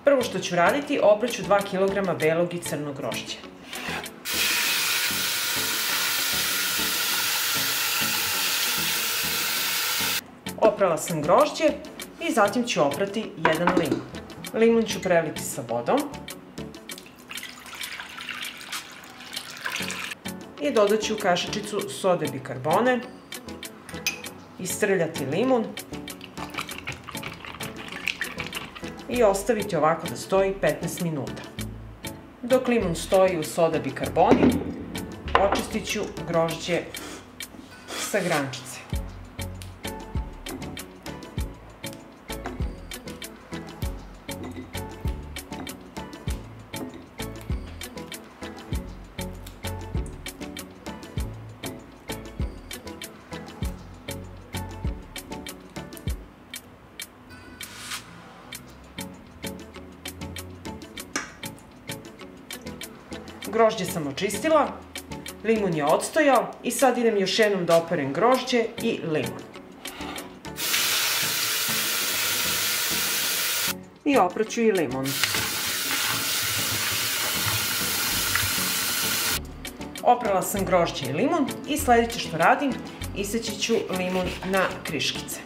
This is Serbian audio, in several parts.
Prvo što ću raditi, opraću 2 kg belog i crnog grožđa. Oprala sam grožđe i zatim ću oprati 1 limun. Limun ću preliti sa vodom i dodat ću kašičicu sode bikarbone, istrljati limun i ostaviti ovako da stoji 15 minuta. Dok limun stoji u soda bikarboni, očistit ću grožđe sa grančice. Grožđe sam očistila, limun je odstojao i sad idem još jednom da operem grožđe i limun. I opraću i limun. Oprala sam grožđe i limun i sljedeće što radim, iseći ću limun na kriškice.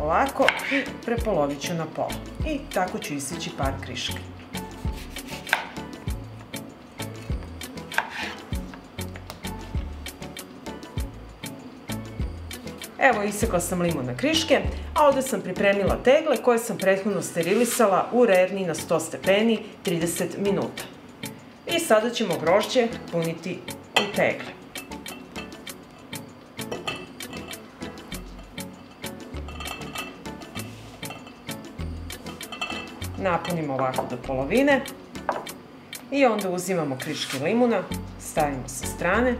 Ovako i prepolovit ću na pola. I tako ću iseći par kriški. Evo, isekla sam limun na kriške, a ovdje sam pripremila tegle koje sam prethodno sterilisala u rerni na 100 stepeni 30 minuta. I sada ćemo grožđe puniti u tegle. Napunimo ovako do polovine i onda uzimamo kriške limuna, stavimo sa strane,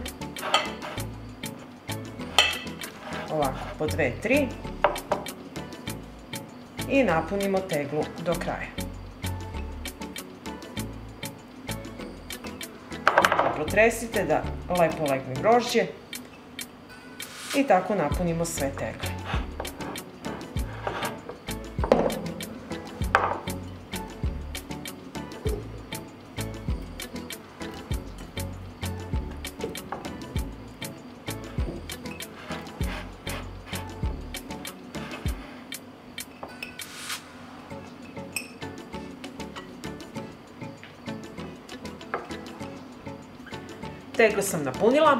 ovako po 2-3 i napunimo teglu do kraja. Protresite da lepo legne grožđe i tako napunimo sve tegle. Teglu sam napunila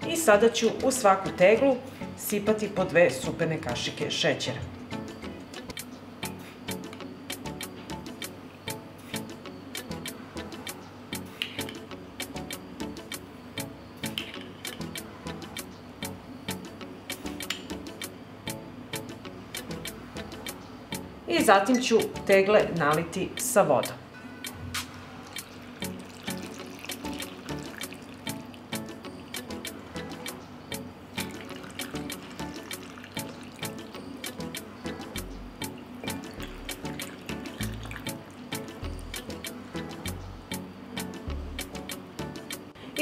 i sada ću u svaku teglu sipati po 2 supene kašike šećera. I zatim ću tegle naliti sa vodom.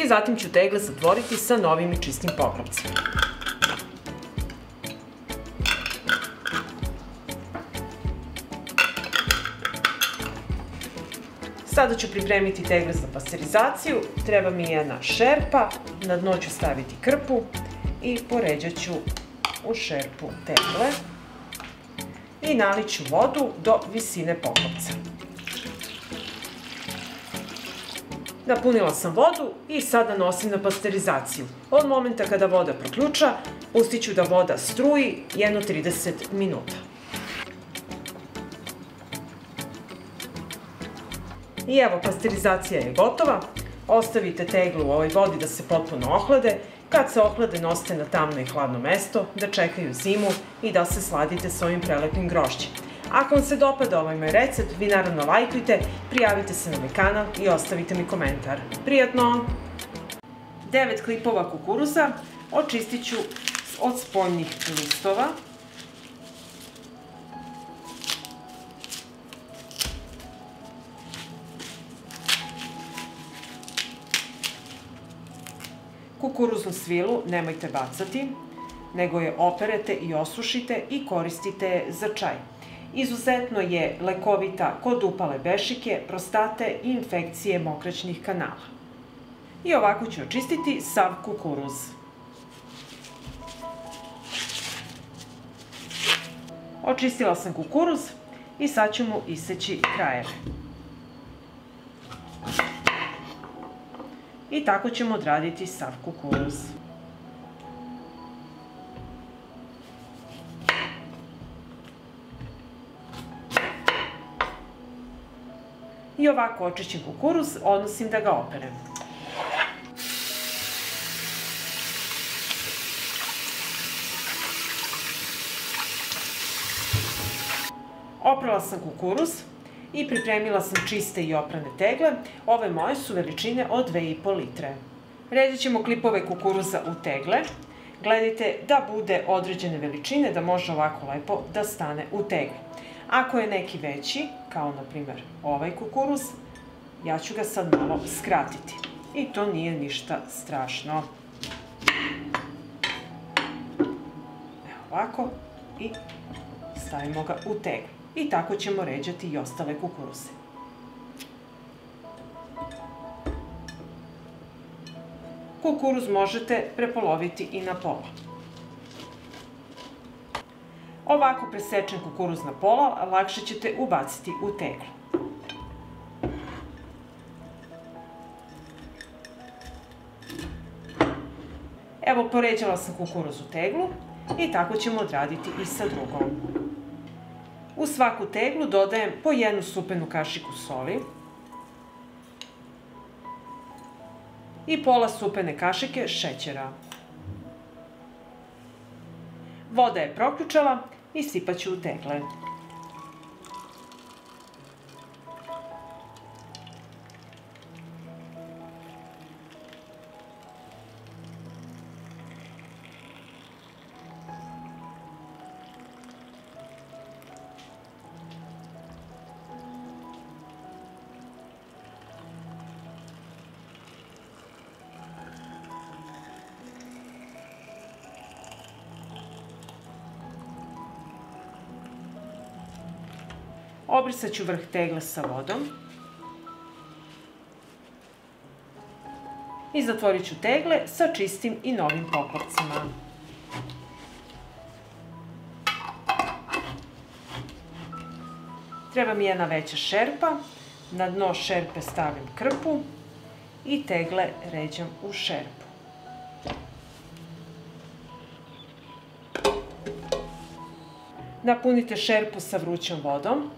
I zatim ću tegle zatvoriti sa novim i čistim poklopcem. Sada ću pripremiti tegle za pasterizaciju. Treba mi jedna šerpa, na dno ću staviti krpu i poređat ću u šerpu tegle i nalit ću vodu do visine poklopca. Napunila sam vodu i sada nosim na pasterizaciju. Od momenta kada voda proključa, pustit ću da voda struji jedno 30 minuta. I evo, pasterizacija je gotova. Ostavite teglu u ovoj vodi da se potpuno ohlade. Kad se ohlade, nosite na tamno i hladno mesto, da čekaju zimu i da se sladite s ovim prelepim grožđem. Ako vam se dopada ovaj moj recept, vi naravno lajkujte, prijavite se na moj kanal i ostavite mi komentar. Prijatno! 9 klipova kukuruza očistit ću od spoljnih listova. Kukuruznu svilu nemojte bacati. nego je operete i osušite i koristite je za čaj. Izuzetno je lekovita kod upale bešike, prostate i infekcije mokraćnih kanala. I ovako ću očistiti sav kukuruz. Očistila sam kukuruz i sad ću mu iseći krajeve. I tako ćemo odraditi sav kukuruz. I ovako očišćen kukuruz odnosim da ga operem. Oprala sam kukuruz i pripremila sam čiste i oprane tegle. Ove moje su veličine od 2,5 litre. Rezat ćemo klipove kukuruza u tegle. Gledajte da bude određene veličine, da može ovako lepo da stane u tegle. Ako je neki veći, kao na primjer ovaj kukuruz, ja ću ga sad malo skratiti. I to nije ništa strašno. Evo ovako i stavimo ga u teglu. I tako ćemo ređati i ostale kukuruze. Kukuruz možete prepoloviti i na pola. Ovako presečen kukuruz na pola lakše ćete ubaciti u teglu. Evo, poređala sam kukuruz u teglu i tako ćemo odraditi i sa drugom. U svaku teglu dodajem po 1 supenu kašiku soli i pola supene kašike šećera. Voda je proključala i sipat ću u tegle. Obrisat ću vrh tegle sa vodom i zatvorit ću tegle sa čistim i novim poklopcima. Treba mi jedna veća šerpa, na dno šerpe stavim krpu i tegle ređam u šerpu. Napunite šerpu sa vrućom vodom.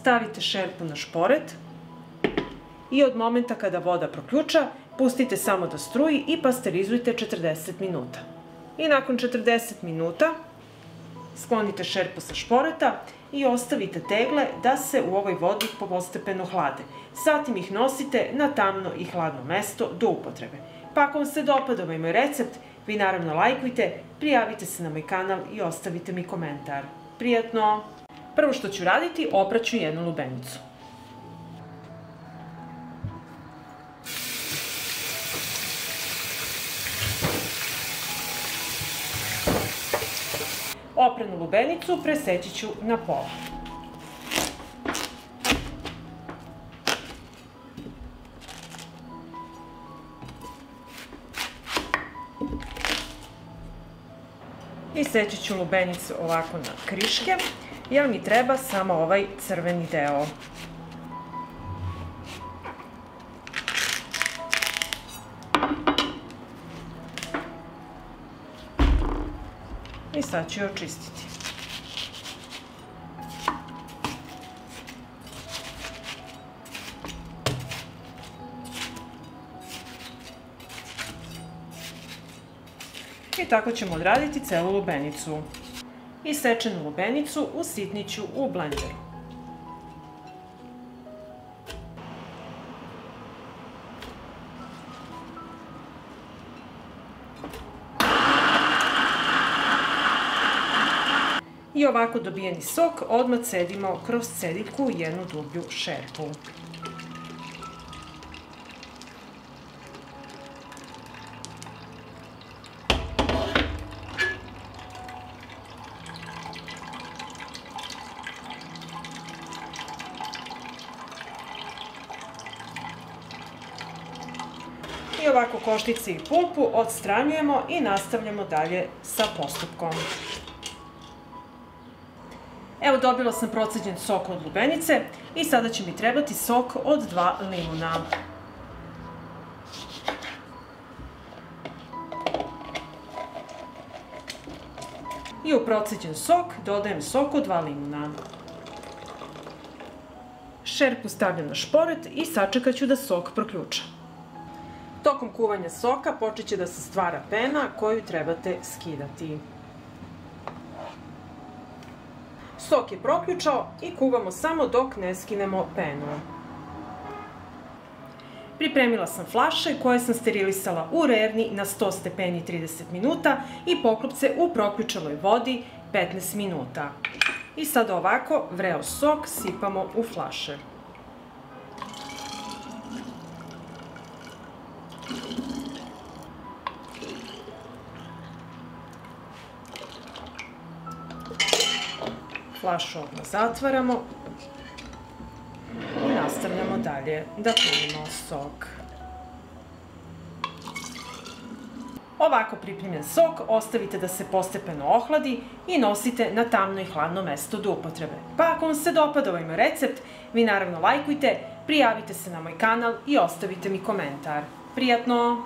Stavite šerpu na šporet i od momenta kada voda proključa, pustite samo da struji i pasterizujte 40 minuta. I nakon 40 minuta sklonite šerpu sa šporeta i ostavite tegle da se u ovoj vodi postepeno hlade. Zatim ih nosite na tamno i hladno mesto do upotrebe. Pa ako vam se dopada ovaj moj recept, vi naravno lajkujte, prijavite se na moj kanal i ostavite mi komentar. Prijatno! Prvo što ću raditi, opraću jednu lubenicu. Opranu lubenicu preseći ću na pola. I seći ću lubenicu ovako na kriške, jer mi treba samo ovaj crveni deo. I sad ću je očistiti. I tako ćemo odraditi celu lubenicu. Isečenu lubenicu usitnit ću u blenderu. I ovako dobijeni sok odmah cedimo kroz cediljku u jednu dublju šerpu. ovako koštice i pumpu odstranjujemo i nastavljamo dalje sa postupkom. Evo, dobila sam proceđen sok od lubenice i sada će mi trebati sok od 2 limuna. I u proceđen sok dodajem sok od 2 limuna. Šerpu stavljam na šporet i sačekat ću da sok proključa. Tokom kuvanja soka počet će da se stvara pena koju trebate skidati. Sok je proključao i kuvamo samo dok ne skinemo penu. Pripremila sam flaše koje sam sterilisala u rerni na 100 stepeni 30 minuta i poklopce u proključaloj vodi 15 minuta. I sada ovako vreo sok sipamo u flaše. Flašu odmah zatvaramo i nastavljamo dalje da punimo sok. Ovako pripremljen sok ostavite da se postepeno ohladi i nosite na tamno i hladno mesto do upotrebe. Pa ako vam se dopada ovaj recept, vi naravno lajkujte, prijavite se na moj kanal i ostavite mi komentar. Prijatno!